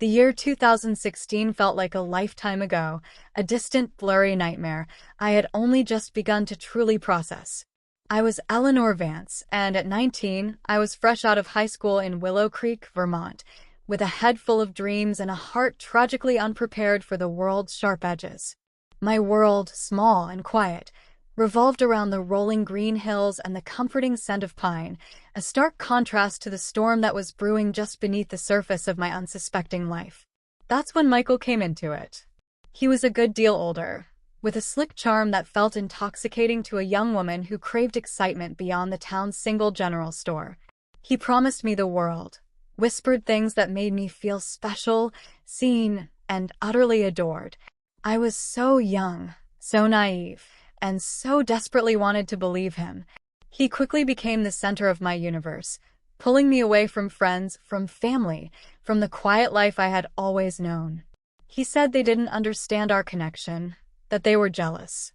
The year 2016 felt like a lifetime ago, a distant, blurry nightmare I had only just begun to truly process. I was Eleanor Vance, and at 19, I was fresh out of high school in Willow Creek, Vermont, with a head full of dreams and a heart tragically unprepared for the world's sharp edges. My world, small and quiet, revolved around the rolling green hills and the comforting scent of pine, a stark contrast to the storm that was brewing just beneath the surface of my unsuspecting life. That's when Michael came into it. He was a good deal older, with a slick charm that felt intoxicating to a young woman who craved excitement beyond the town's single general store. He promised me the world, whispered things that made me feel special, seen, and utterly adored. I was so young, so naive, and so desperately wanted to believe him. He quickly became the center of my universe, pulling me away from friends, from family, from the quiet life I had always known. He said they didn't understand our connection, that they were jealous.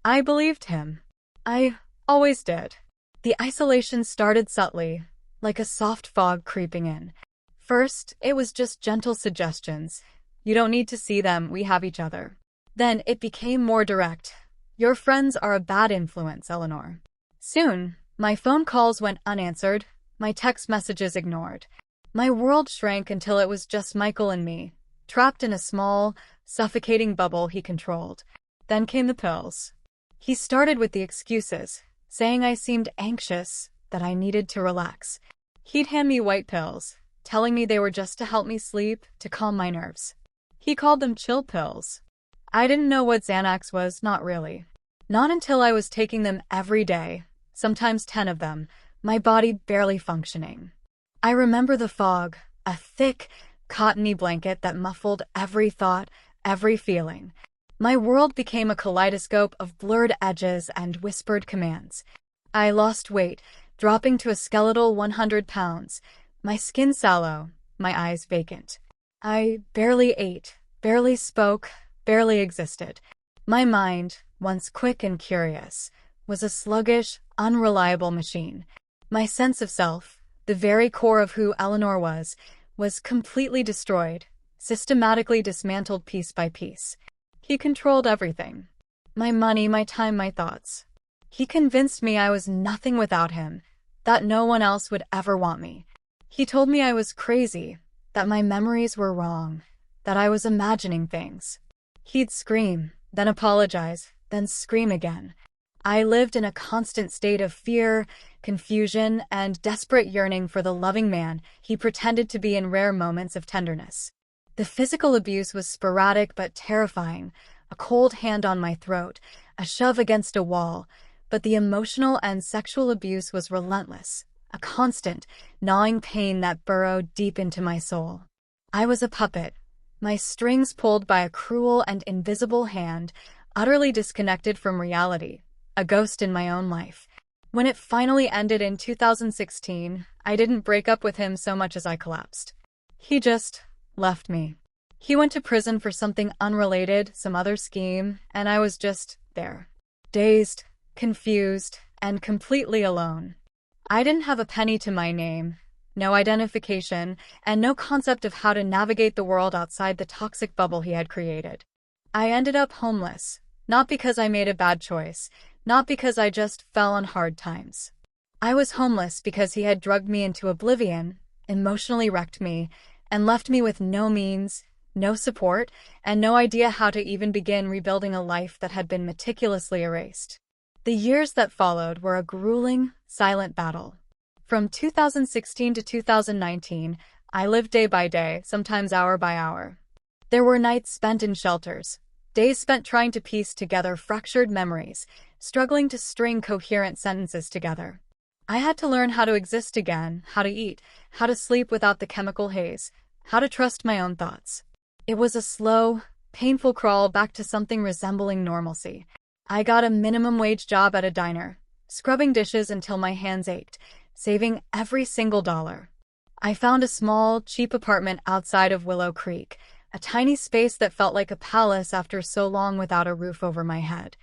I believed him. I always did. The isolation started subtly, like a soft fog creeping in. First, it was just gentle suggestions. You don't need to see them, we have each other. Then it became more direct. Your friends are a bad influence, Eleanor. Soon, my phone calls went unanswered, my text messages ignored. My world shrank until it was just Michael and me, trapped in a small, suffocating bubble he controlled. Then came the pills. He started with the excuses, saying I seemed anxious, that I needed to relax. He'd hand me white pills, telling me they were just to help me sleep, to calm my nerves. He called them chill pills. I didn't know what Xanax was, not really. Not until I was taking them every day, sometimes 10 of them, my body barely functioning. I remember the fog, a thick, cottony blanket that muffled every thought, every feeling. My world became a kaleidoscope of blurred edges and whispered commands. I lost weight, dropping to a skeletal 100 pounds, my skin sallow, my eyes vacant. I barely ate, barely spoke, barely existed. My mind, once quick and curious, was a sluggish, unreliable machine. My sense of self, the very core of who Eleanor was completely destroyed, systematically dismantled piece by piece. He controlled everything. My money, my time, my thoughts. He convinced me I was nothing without him, that no one else would ever want me. He told me I was crazy, that my memories were wrong, that I was imagining things. He'd scream, then apologize, then scream again. I lived in a constant state of fear, confusion, and desperate yearning for the loving man he pretended to be in rare moments of tenderness. The physical abuse was sporadic but terrifying, a cold hand on my throat, a shove against a wall, but the emotional and sexual abuse was relentless, a constant, gnawing pain that burrowed deep into my soul. I was a puppet, my strings pulled by a cruel and invisible hand, utterly disconnected from reality, a ghost in my own life. When it finally ended in 2016, I didn't break up with him so much as I collapsed. He just left me. He went to prison for something unrelated, some other scheme, and I was just there. Dazed, confused, and completely alone. I didn't have a penny to my name, no identification, and no concept of how to navigate the world outside the toxic bubble he had created. I ended up homeless, not because I made a bad choice, not because I just fell on hard times. I was homeless because he had drugged me into oblivion, emotionally wrecked me, and left me with no means, no support, and no idea how to even begin rebuilding a life that had been meticulously erased. The years that followed were a grueling, silent battle. From 2016 to 2019, I lived day by day, sometimes hour by hour. There were nights spent in shelters, days spent trying to piece together fractured memories, struggling to string coherent sentences together. I had to learn how to exist again, how to eat, how to sleep without the chemical haze, how to trust my own thoughts. It was a slow, painful crawl back to something resembling normalcy. I got a minimum wage job at a diner, scrubbing dishes until my hands ached, saving every single dollar. I found a small, cheap apartment outside of Willow Creek, a tiny space that felt like a palace after so long without a roof over my head.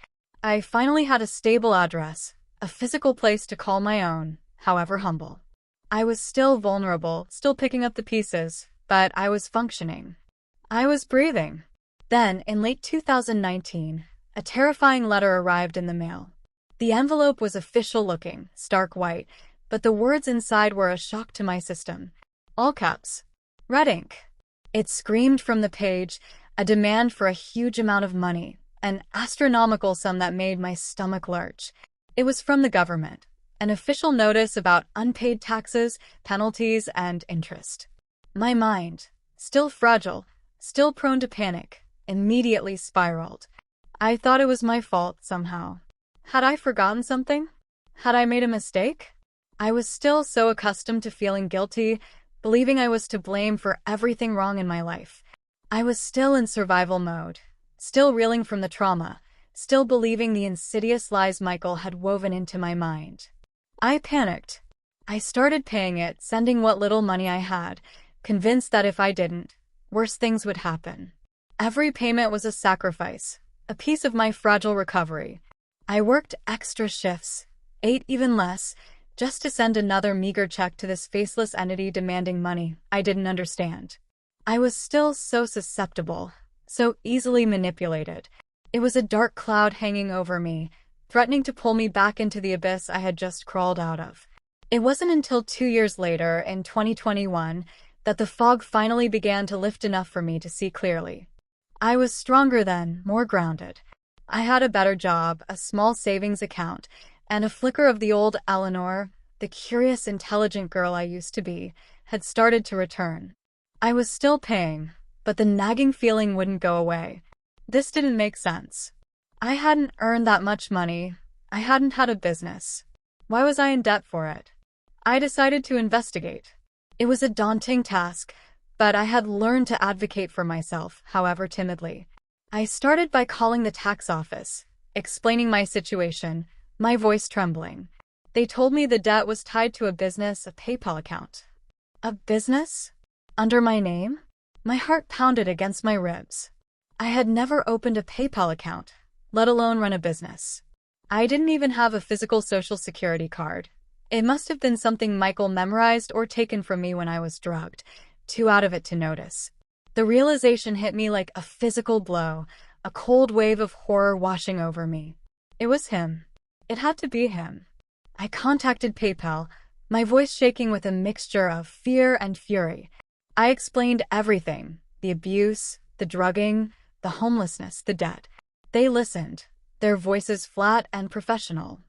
I finally had a stable address, a physical place to call my own, however humble. I was still vulnerable, still picking up the pieces, but I was functioning. I was breathing. Then, in late 2019, a terrifying letter arrived in the mail. The envelope was official-looking, stark white, but the words inside were a shock to my system. All caps. Red ink. It screamed from the page, a demand for a huge amount of money, an astronomical sum that made my stomach lurch. It was from the government, an official notice about unpaid taxes, penalties, and interest. My mind, still fragile, still prone to panic, immediately spiraled. I thought it was my fault somehow. Had I forgotten something? Had I made a mistake? I was still so accustomed to feeling guilty, believing I was to blame for everything wrong in my life. I was still in survival mode, still reeling from the trauma, still believing the insidious lies Michael had woven into my mind. I panicked. I started paying it, sending what little money I had, convinced that if I didn't, worse things would happen. Every payment was a sacrifice, a piece of my fragile recovery. I worked extra shifts, ate even less, just to send another meager check to this faceless entity demanding money I didn't understand. I was still so susceptible, so easily manipulated. It was a dark cloud hanging over me, threatening to pull me back into the abyss I had just crawled out of. It wasn't until 2 years later, in 2021, that the fog finally began to lift enough for me to see clearly. I was stronger then, more grounded. I had a better job, a small savings account, and a flicker of the old Eleanor, the curious, intelligent girl I used to be, had started to return. I was still paying, but the nagging feeling wouldn't go away. This didn't make sense. I hadn't earned that much money. I hadn't had a business. Why was I in debt for it? I decided to investigate. It was a daunting task, but I had learned to advocate for myself, however timidly. I started by calling the tax office, explaining my situation, my voice trembling. They told me the debt was tied to a business, a PayPal account. A business? Under my name? My heart pounded against my ribs. I had never opened a PayPal account, let alone run a business. I didn't even have a physical social security card. It must have been something Michael memorized or taken from me when I was drugged, too out of it to notice. The realization hit me like a physical blow, a cold wave of horror washing over me. It was him. It had to be him. I contacted PayPal, my voice shaking with a mixture of fear and fury. I explained everything, the abuse, the drugging, the homelessness, the debt. They listened, their voices flat and professional.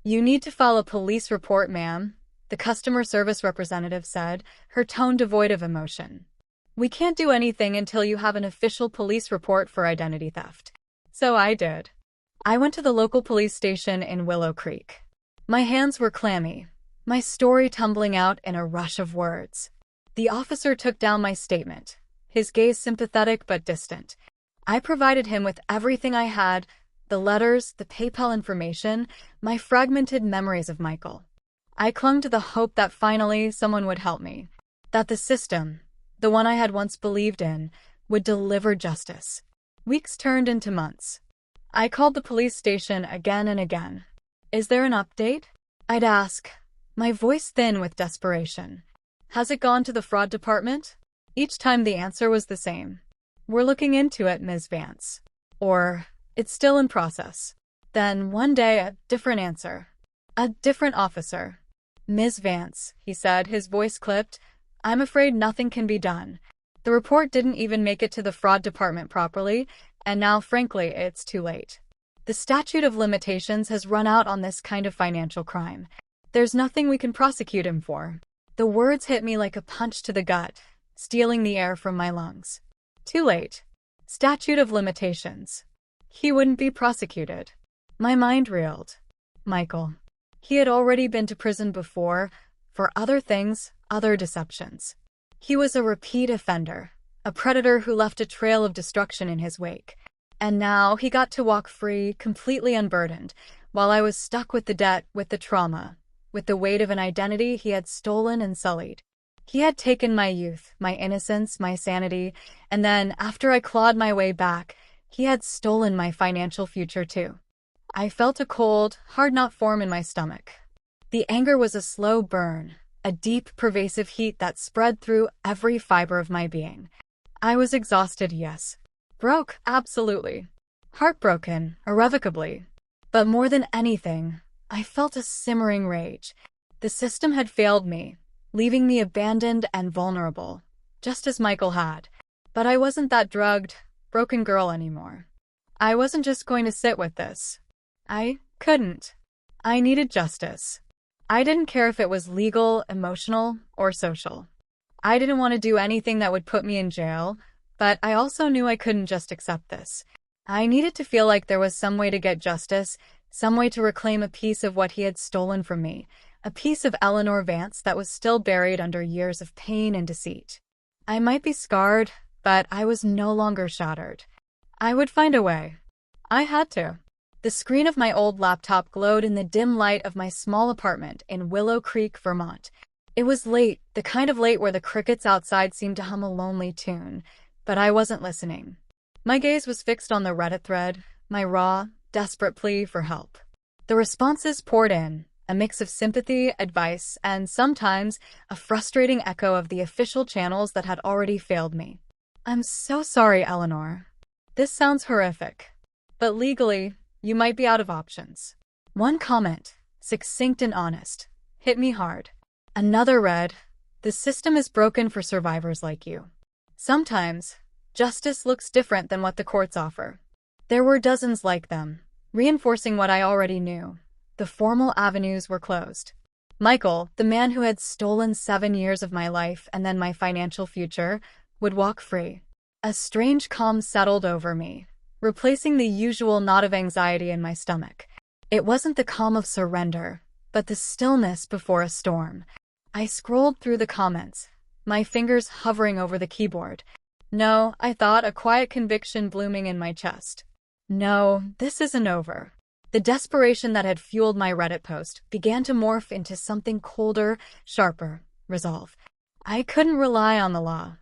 "You need to file a police report, ma'am," the customer service representative said, her tone devoid of emotion. "We can't do anything until you have an official police report for identity theft." So I did. I went to the local police station in Willow Creek. My hands were clammy, my story tumbling out in a rush of words. The officer took down my statement, his gaze sympathetic but distant. I provided him with everything I had, the letters, the PayPal information, my fragmented memories of Michael. I clung to the hope that finally someone would help me, that the system, the one I had once believed in, would deliver justice. Weeks turned into months. I called the police station again and again. "Is there an update?" I'd ask, my voice thin with desperation. "Has it gone to the fraud department?" Each time the answer was the same. "We're looking into it, Ms. Vance." Or, "It's still in process." Then one day a different answer. A different officer. "Ms. Vance," he said, his voice clipped, "I'm afraid nothing can be done. The report didn't even make it to the fraud department properly, and now, frankly, it's too late. The statute of limitations has run out on this kind of financial crime. There's nothing we can prosecute him for." The words hit me like a punch to the gut, stealing the air from my lungs. Too late. Statute of limitations. He wouldn't be prosecuted. My mind reeled. Michael. He had already been to prison before, for other things, other deceptions. He was a repeat offender, a predator who left a trail of destruction in his wake. And now he got to walk free, completely unburdened, while I was stuck with the debt, with the trauma, with the weight of an identity he had stolen and sullied. He had taken my youth, my innocence, my sanity, and then, after I clawed my way back, he had stolen my financial future too. I felt a cold, hard knot form in my stomach. The anger was a slow burn, a deep, pervasive heat that spread through every fiber of my being. I was exhausted, yes. Broke, absolutely. Heartbroken, irrevocably. But more than anything, I felt a simmering rage. The system had failed me, leaving me abandoned and vulnerable, just as Michael had. But I wasn't that drugged, broken girl anymore. I wasn't just going to sit with this. I couldn't. I needed justice. I didn't care if it was legal, emotional, or social. I didn't want to do anything that would put me in jail, but I also knew I couldn't just accept this. I needed to feel like there was some way to get justice, some way to reclaim a piece of what he had stolen from me, a piece of Eleanor Vance that was still buried under years of pain and deceit. I might be scarred, but I was no longer shattered. I would find a way. I had to. The screen of my old laptop glowed in the dim light of my small apartment in Willow Creek, Vermont. It was late, the kind of late where the crickets outside seemed to hum a lonely tune, but I wasn't listening. My gaze was fixed on the Reddit thread, my raw, desperate plea for help. The responses poured in, a mix of sympathy, advice, and sometimes a frustrating echo of the official channels that had already failed me. I'm so sorry, Eleanor. This sounds horrific. But legally, you might be out of options. One comment, succinct and honest, hit me hard. Another read, the system is broken for survivors like you. Sometimes, justice looks different than what the courts offer. There were dozens like them, reinforcing what I already knew. The formal avenues were closed. Michael, the man who had stolen 7 years of my life and then my financial future, would walk free. A strange calm settled over me, replacing the usual knot of anxiety in my stomach. It wasn't the calm of surrender, but the stillness before a storm. I scrolled through the comments, my fingers hovering over the keyboard. No, I thought, a quiet conviction blooming in my chest. No, this isn't over. The desperation that had fueled my Reddit post began to morph into something colder, sharper, resolve. I couldn't rely on the law.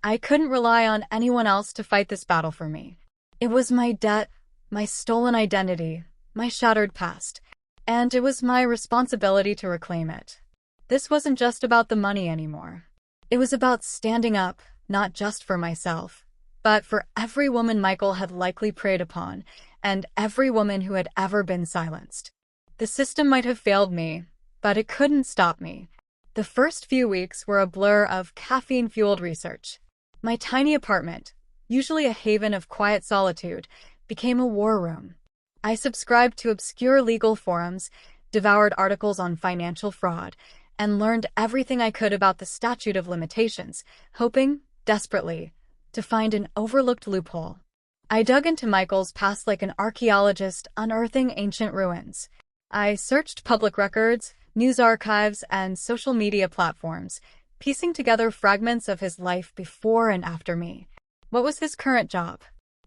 I couldn't rely on anyone else to fight this battle for me. It was my debt, my stolen identity, my shattered past, and it was my responsibility to reclaim it. This wasn't just about the money anymore. It was about standing up, not just for myself, but for every woman Michael had likely preyed upon, and every woman who had ever been silenced. The system might have failed me, but it couldn't stop me. The first few weeks were a blur of caffeine-fueled research. My tiny apartment, usually a haven of quiet solitude, became a war room. I subscribed to obscure legal forums, devoured articles on financial fraud, and learned everything I could about the statute of limitations, hoping, desperately, to find an overlooked loophole. I dug into Michael's past like an archaeologist unearthing ancient ruins. I searched public records, news archives, and social media platforms, piecing together fragments of his life before and after me. What was his current job?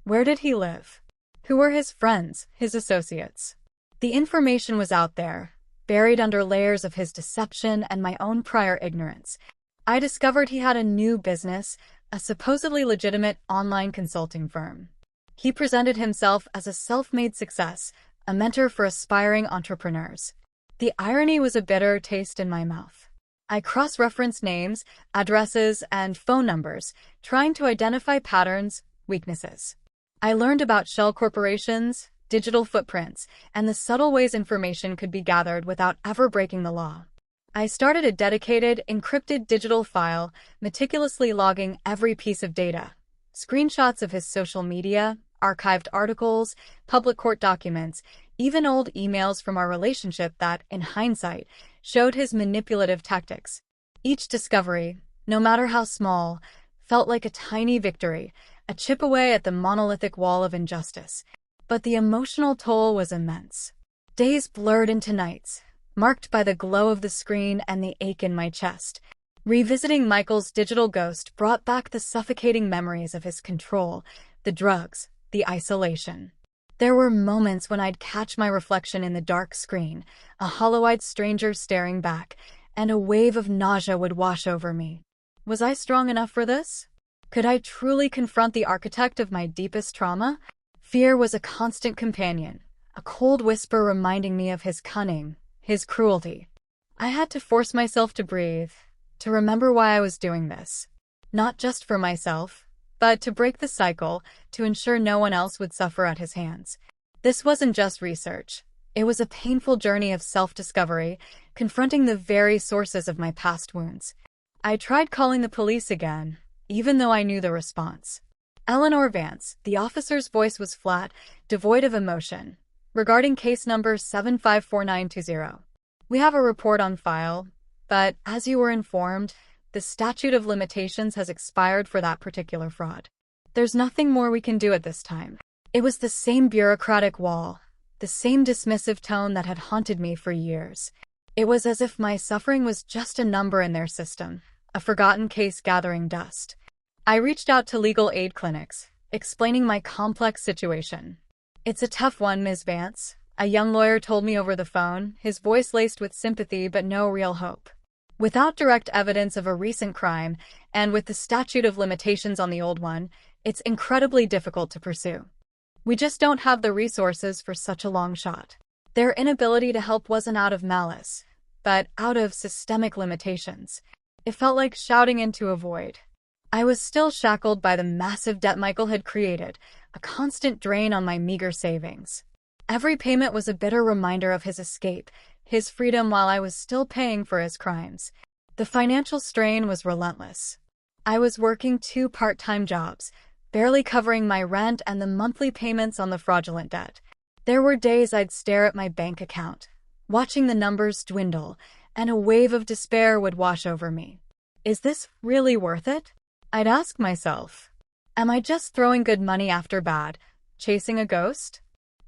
Where did he live? Who were his friends, his associates? The information was out there, buried under layers of his deception and my own prior ignorance. I discovered he had a new business, a supposedly legitimate online consulting firm. He presented himself as a self-made success, a mentor for aspiring entrepreneurs. The irony was a bitter taste in my mouth. I cross-referenced names, addresses, and phone numbers, trying to identify patterns, weaknesses. I learned about shell corporations, digital footprints, and the subtle ways information could be gathered without ever breaking the law. I started a dedicated, encrypted digital file, meticulously logging every piece of data. Screenshots of his social media, archived articles, public court documents, even old emails from our relationship that, in hindsight, showed his manipulative tactics. Each discovery, no matter how small, felt like a tiny victory, a chip away at the monolithic wall of injustice. But the emotional toll was immense. Days blurred into nights, marked by the glow of the screen and the ache in my chest. Revisiting Michael's digital ghost brought back the suffocating memories of his control, the drugs, the isolation. There were moments when I'd catch my reflection in the dark screen, a hollow-eyed stranger staring back, and a wave of nausea would wash over me. Was I strong enough for this? Could I truly confront the architect of my deepest trauma? Fear was a constant companion, a cold whisper reminding me of his cunning, his cruelty. I had to force myself to breathe, to remember why I was doing this. Not just for myself, but to break the cycle, to ensure no one else would suffer at his hands. This wasn't just research. It was a painful journey of self-discovery, confronting the very sources of my past wounds. I tried calling the police again, even though I knew the response. Eleanor Vance, the officer's voice was flat, devoid of emotion. Regarding case number 754920. We have a report on file, but as you were informed, the statute of limitations has expired for that particular fraud. There's nothing more we can do at this time. It was the same bureaucratic wall, the same dismissive tone that had haunted me for years. It was as if my suffering was just a number in their system, a forgotten case gathering dust. I reached out to legal aid clinics, explaining my complex situation. "It's a tough one, Ms. Vance," a young lawyer told me over the phone, his voice laced with sympathy but no real hope. "Without direct evidence of a recent crime, and with the statute of limitations on the old one, it's incredibly difficult to pursue. We just don't have the resources for such a long shot." Their inability to help wasn't out of malice, but out of systemic limitations. It felt like shouting into a void. I was still shackled by the massive debt Michael had created, a constant drain on my meager savings. Every payment was a bitter reminder of his escape, his freedom while I was still paying for his crimes. The financial strain was relentless. I was working 2 part-time jobs, barely covering my rent and the monthly payments on the fraudulent debt. There were days I'd stare at my bank account, watching the numbers dwindle, and a wave of despair would wash over me. Is this really worth it? I'd ask myself. Am I just throwing good money after bad, chasing a ghost?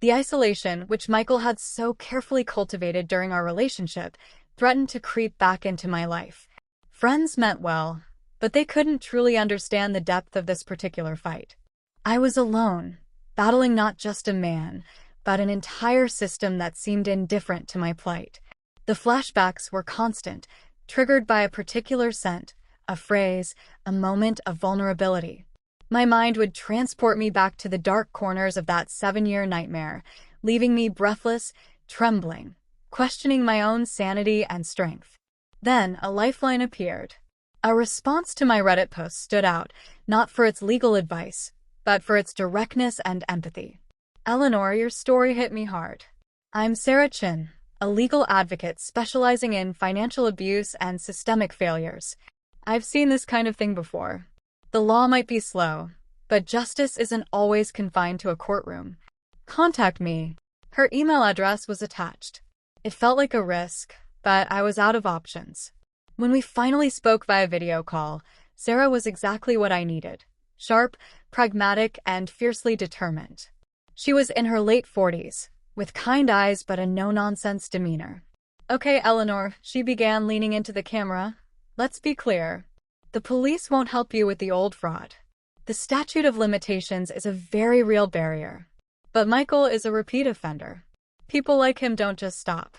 The isolation, which Michael had so carefully cultivated during our relationship, threatened to creep back into my life. Friends meant well, but they couldn't truly understand the depth of this particular fight. I was alone, battling not just a man, but an entire system that seemed indifferent to my plight. The flashbacks were constant, triggered by a particular scent, a phrase, a moment of vulnerability. My mind would transport me back to the dark corners of that 7-year nightmare, leaving me breathless, trembling, questioning my own sanity and strength. Then a lifeline appeared. A response to my Reddit post stood out, not for its legal advice, but for its directness and empathy. "Eleanor, your story hit me hard. I'm Sarah Chin, a legal advocate specializing in financial abuse and systemic failures. I've seen this kind of thing before. The law might be slow, but justice isn't always confined to a courtroom. Contact me." Her email address was attached. It felt like a risk, but I was out of options. When we finally spoke via video call, Sarah was exactly what I needed. Sharp, pragmatic, and fiercely determined. She was in her late 40s, with kind eyes but a no-nonsense demeanor. "Okay, Eleanor," she began, leaning into the camera. "Let's be clear. The police won't help you with the old fraud. The statute of limitations is a very real barrier. But Michael is a repeat offender. People like him don't just stop.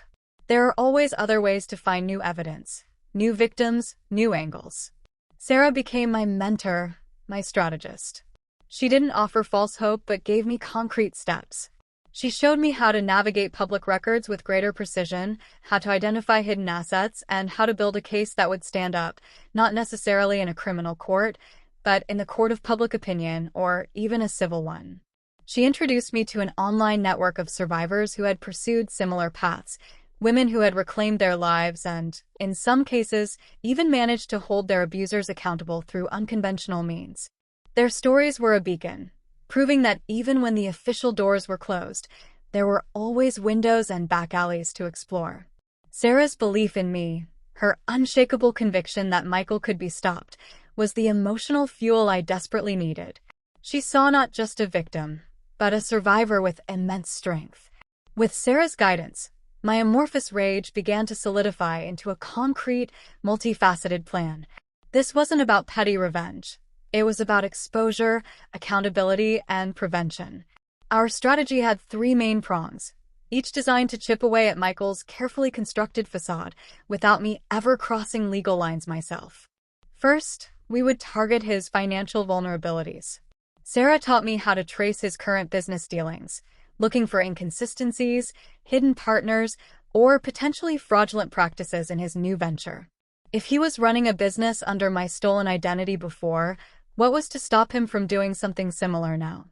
There are always other ways to find new evidence, new victims, new angles." Sarah became my mentor, my strategist. She didn't offer false hope but gave me concrete steps. She showed me how to navigate public records with greater precision, how to identify hidden assets, and how to build a case that would stand up, not necessarily in a criminal court, but in the court of public opinion or even a civil one. She introduced me to an online network of survivors who had pursued similar paths, women who had reclaimed their lives and, in some cases, even managed to hold their abusers accountable through unconventional means. Their stories were a beacon, proving that even when the official doors were closed, there were always windows and back alleys to explore. Sarah's belief in me, her unshakable conviction that Michael could be stopped, was the emotional fuel I desperately needed. She saw not just a victim, but a survivor with immense strength. With Sarah's guidance, my amorphous rage began to solidify into a concrete, multifaceted plan. This wasn't about petty revenge. It was about exposure, accountability, and prevention. Our strategy had 3 main prongs, each designed to chip away at Michael's carefully constructed facade without me ever crossing legal lines myself. First, we would target his financial vulnerabilities. Sarah taught me how to trace his current business dealings, looking for inconsistencies, hidden partners, or potentially fraudulent practices in his new venture. If he was running a business under my stolen identity before, what was to stop him from doing something similar now?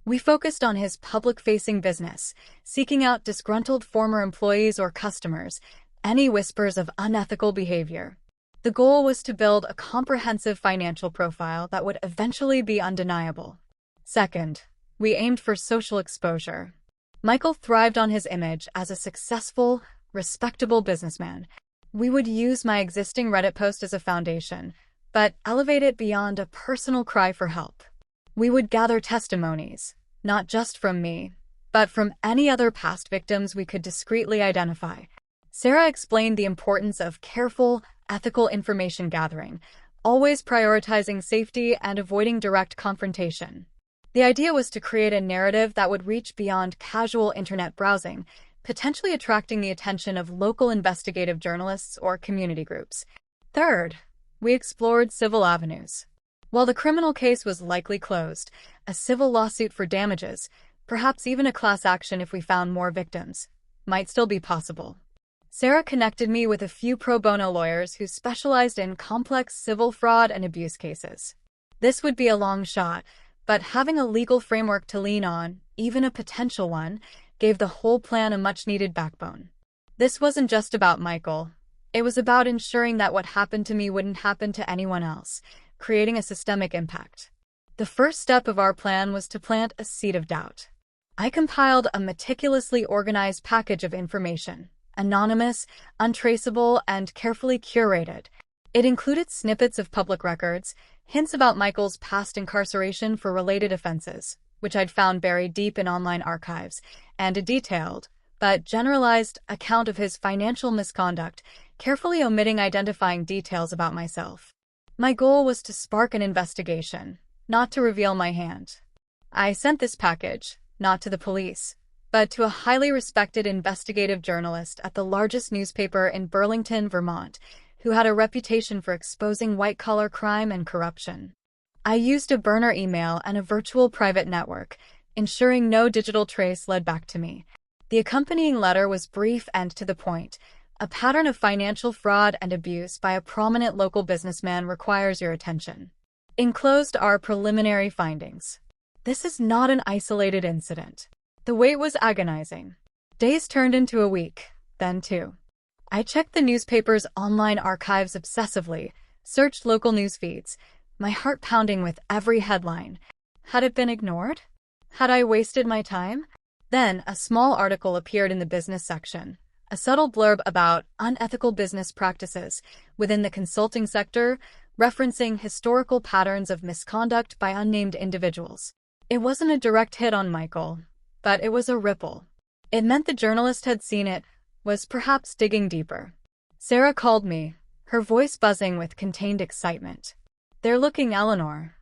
We focused on his public-facing business, seeking out disgruntled former employees or customers, any whispers of unethical behavior. The goal was to build a comprehensive financial profile that would eventually be undeniable. Second, we aimed for social exposure. Michael thrived on his image as a successful, respectable businessman. We would use my existing Reddit post as a foundation, but elevate it beyond a personal cry for help. We would gather testimonies, not just from me, but from any other past victims we could discreetly identify. Sarah explained the importance of careful, ethical information gathering, always prioritizing safety and avoiding direct confrontation. The idea was to create a narrative that would reach beyond casual internet browsing, potentially attracting the attention of local investigative journalists or community groups. Third, we explored civil avenues. While the criminal case was likely closed, a civil lawsuit for damages, perhaps even a class action if we found more victims, might still be possible. Sarah connected me with a few pro bono lawyers who specialized in complex civil fraud and abuse cases. This would be a long shot, but having a legal framework to lean on, even a potential one, gave the whole plan a much-needed backbone. This wasn't just about Michael. It was about ensuring that what happened to me wouldn't happen to anyone else, creating a systemic impact. The first step of our plan was to plant a seed of doubt. I compiled a meticulously organized package of information, anonymous, untraceable, and carefully curated. It included snippets of public records, hints about Michael's past incarceration for related offenses, which I'd found buried deep in online archives, and a detailed, but generalized, account of his financial misconduct, carefully omitting identifying details about myself. My goal was to spark an investigation, not to reveal my hand. I sent this package, not to the police, but to a highly respected investigative journalist at the largest newspaper in Burlington, Vermont, who had a reputation for exposing white-collar crime and corruption. I used a burner email and a virtual private network, ensuring no digital trace led back to me. The accompanying letter was brief and to the point. A pattern of financial fraud and abuse by a prominent local businessman requires your attention. Enclosed are preliminary findings. This is not an isolated incident. The wait was agonizing. Days turned into a week, then two. I checked the newspaper's online archives obsessively, searched local news feeds, my heart pounding with every headline. Had it been ignored? Had I wasted my time? Then a small article appeared in the business section, a subtle blurb about unethical business practices within the consulting sector, referencing historical patterns of misconduct by unnamed individuals. It wasn't a direct hit on Michael, but it was a ripple. It meant the journalist had seen it, was perhaps digging deeper. Sarah called me, her voice buzzing with contained excitement. "They're looking, Eleanor.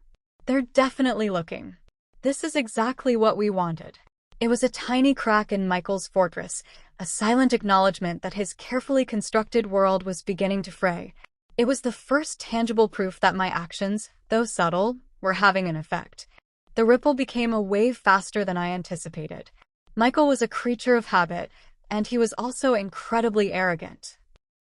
They're definitely looking. This is exactly what we wanted." It was a tiny crack in Michael's fortress, a silent acknowledgement that his carefully constructed world was beginning to fray. It was the first tangible proof that my actions, though subtle, were having an effect. The ripple became a wave faster than I anticipated. Michael was a creature of habit, and he was also incredibly arrogant.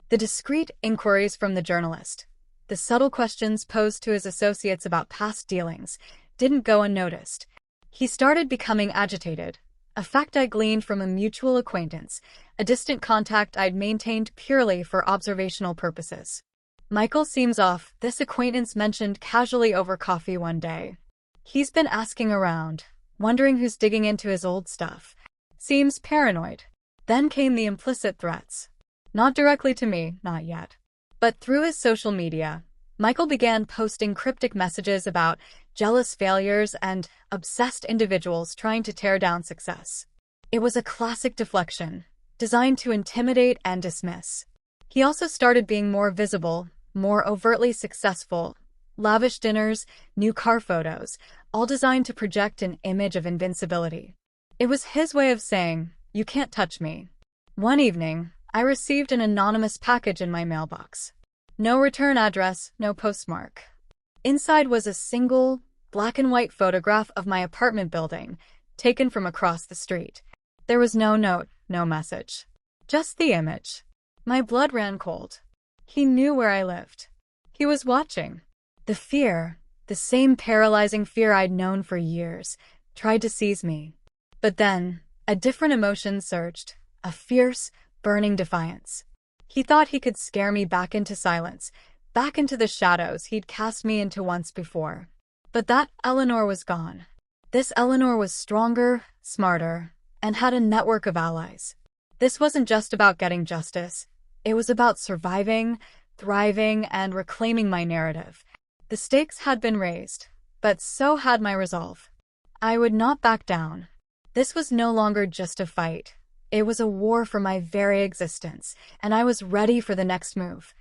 The discreet inquiries from the journalist, the subtle questions posed to his associates about past dealings, didn't go unnoticed. He started becoming agitated, a fact I gleaned from a mutual acquaintance, a distant contact I'd maintained purely for observational purposes. "Michael seems off," this acquaintance mentioned casually over coffee one day. "He's been asking around, wondering who's digging into his old stuff. Seems paranoid." Then came the implicit threats. Not directly to me, not yet. But through his social media, Michael began posting cryptic messages about jealous failures and obsessed individuals trying to tear down success. It was a classic deflection, designed to intimidate and dismiss. He also started being more visible, more overtly successful. Lavish dinners, new car photos, all designed to project an image of invincibility. It was his way of saying, "You can't touch me." One evening, I received an anonymous package in my mailbox. No return address, no postmark. Inside was a single, black and white photograph of my apartment building, taken from across the street. There was no note, no message. Just the image. My blood ran cold. He knew where I lived. He was watching. The fear, the same paralyzing fear I'd known for years, tried to seize me. But then, a different emotion surged, a fierce, burning defiance. He thought he could scare me back into silence, back into the shadows he'd cast me into once before. But that Eleanor was gone. This Eleanor was stronger, smarter, and had a network of allies. This wasn't just about getting justice. It was about surviving, thriving, and reclaiming my narrative. The stakes had been raised, but so had my resolve. I would not back down. This was no longer just a fight. It was a war for my very existence, and I was ready for the next move.